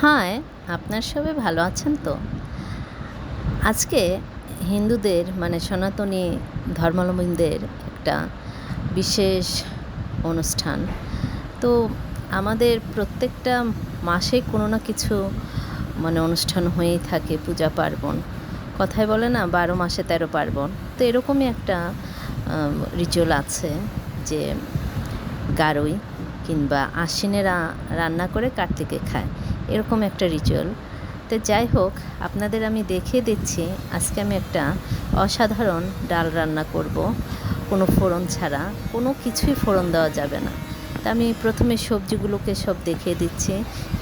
High, আপনার সবাই ভালো আছেন তো? আজকে হিন্দুদের মানে সনাতনী ধর্মাবলম্বীদের একটা বিশেষ অনুষ্ঠান। তো আমাদের প্রত্যেকটা মাসে কোনো না কিছু মানে অনুষ্ঠান হয়েই থাকে, পূজা পার্বণ। কথায় বলে না ১২ মাসে ১৩ পার্বণ। তো এরকমই একটা রিচুয়াল আছে যে গারোই কিংবা আশ্বিনেরা রান্না করে কার্তিকে খায়, এরকম একটা রিচুয়াল। তো যাই হোক, আপনাদের আমি দেখিয়ে দিচ্ছি। আজকে আমি একটা অসাধারণ ডাল রান্না করব, কোনো ফোড়ন ছাড়া। কোনো কিছুই ফোড়ন দেওয়া যাবে না। তা আমি প্রথমে সবজিগুলোকে সব দেখিয়ে দিচ্ছি।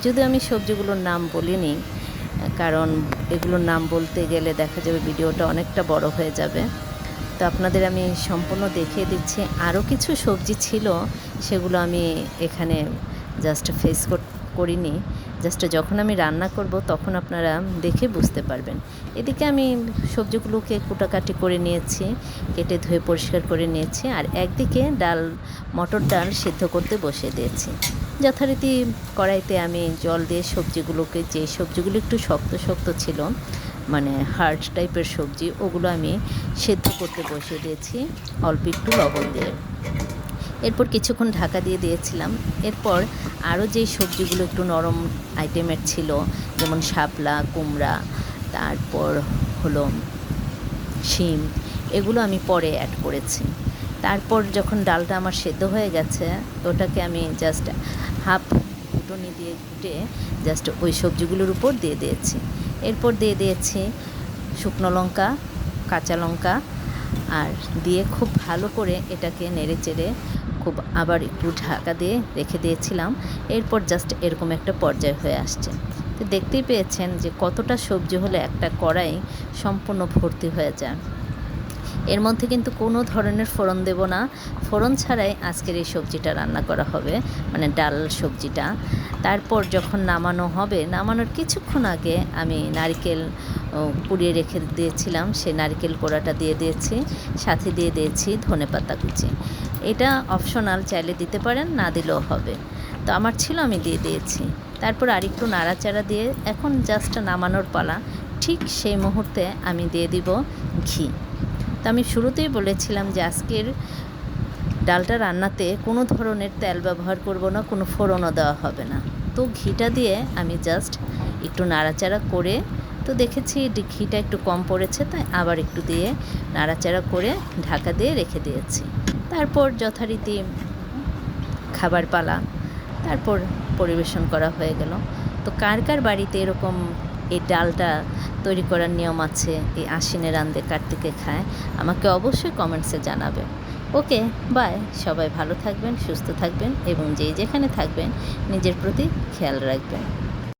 যদিও আমি সবজিগুলোর নাম বলিনি, কারণ এগুলোর নাম বলতে গেলে দেখা যাবে ভিডিওটা অনেকটা বড় হয়ে যাবে। তো আপনাদের আমি সম্পূর্ণ দেখিয়ে দিচ্ছি। আরও কিছু সবজি ছিল, সেগুলো আমি এখানে জাস্ট করিনি। জাস্ট যখন আমি রান্না করব তখন আপনারা দেখে বুঝতে পারবেন। এদিকে আমি সবজিগুলোকে কুটাকাটি করে নিয়েছি, কেটে ধুয়ে পরিষ্কার করে নিয়েছি। আর একদিকে মটর ডাল সিদ্ধ করতে বসিয়ে দিয়েছি। যথারীতি কড়াইতে আমি জল দিয়ে সবজিগুলোকে, যে সবজিগুলো একটু শক্ত শক্ত ছিল, মানে হার্ড টাইপের সবজি, ওগুলো আমি সেদ্ধ করতে বসিয়ে দিয়েছি অল্প একটু লবণ দিয়ে। এরপর কিছুক্ষণ ঢাকা দিয়ে দিয়েছিলাম। এরপর আরও যেই সবজিগুলো একটু নরম আইটেমের ছিল, যেমন শাপলা, কুমড়া, তারপর হলো শিম, এগুলো আমি পরে অ্যাড করেছি। তারপর যখন ডালটা আমার সেদ্ধ হয়ে গেছে, ওটাকে আমি জাস্ট হাফ ঘুটনি দিয়ে ঘুটে জাস্ট ওই সবজিগুলোর উপর দিয়ে দিয়েছি। এরপর দিয়ে দিয়েছি শুকনো লঙ্কা, কাঁচা লঙ্কা, আর দিয়ে খুব ভালো করে এটাকে নেড়ে চেড়ে খুব আবার একটু ঢাকা দিয়ে রেখে দিয়েছিলাম। এরপর জাস্ট এরকম একটা পর্যায় হয়ে আসছে। তো দেখতেই পেয়েছেন যে কতটা সবজি হলে একটা কড়াই সম্পূর্ণ ভর্তি হয়ে যায়। এর মধ্যে কিন্তু কোনো ধরনের ফোড়ন দেব না। ফোড়ন ছাড়াই আজকের এই সবজিটা রান্না করা হবে, মানে ডাল সবজিটা। তারপর যখন নামানো হবে, নামানোর কিছুক্ষণ আগে আমি নারকেল কুড়িয়ে রেখে দিয়েছিলাম, সেই নারকেল কোড়াটা দিয়ে দিয়েছি, সাথে দিয়ে দিয়েছি ধনেপাতা কুচি। এটা অপশনাল, চাইলে দিতে পারেন, না দিলেও হবে। তো আমার ছিল, আমি দিয়ে দিয়েছি। তারপর আরেকটু নাড়াচাড়া দিয়ে এখন জাস্ট নামানোর পালা। ঠিক সেই মুহূর্তে আমি দিয়ে দিব ঘি। তো আমি শুরুতেই বলেছিলাম যে আজকের ডালটা রান্নাতে কোনো ধরনের তেল ব্যবহার করব না, কোনো ফোড়নও দেওয়া হবে না। তো ঘিটা দিয়ে আমি জাস্ট একটু নাড়াচাড়া করে, তো দেখেছি ঘিটা একটু কম পড়েছে, তাই আবার একটু দিয়ে নাড়াচাড়া করে ঢাকা দিয়ে রেখে দিয়েছি। তারপর যথারীতি খাবার পালা, তারপর পরিবেশন করা হয়ে গেল। তো কার কার বাড়িতে এরকম এই ডালটা তৈরি করার নিয়ম আছে, এই আশ্বিনে রাঁধে কার্তিকে খায়, আমাকে অবশ্যই কমেন্টসে জানাবে। ওকে, বাই। সবাই ভালো থাকবেন, সুস্থ থাকবেন এবং যেখানে থাকবেন নিজের প্রতি খেয়াল রাখবেন।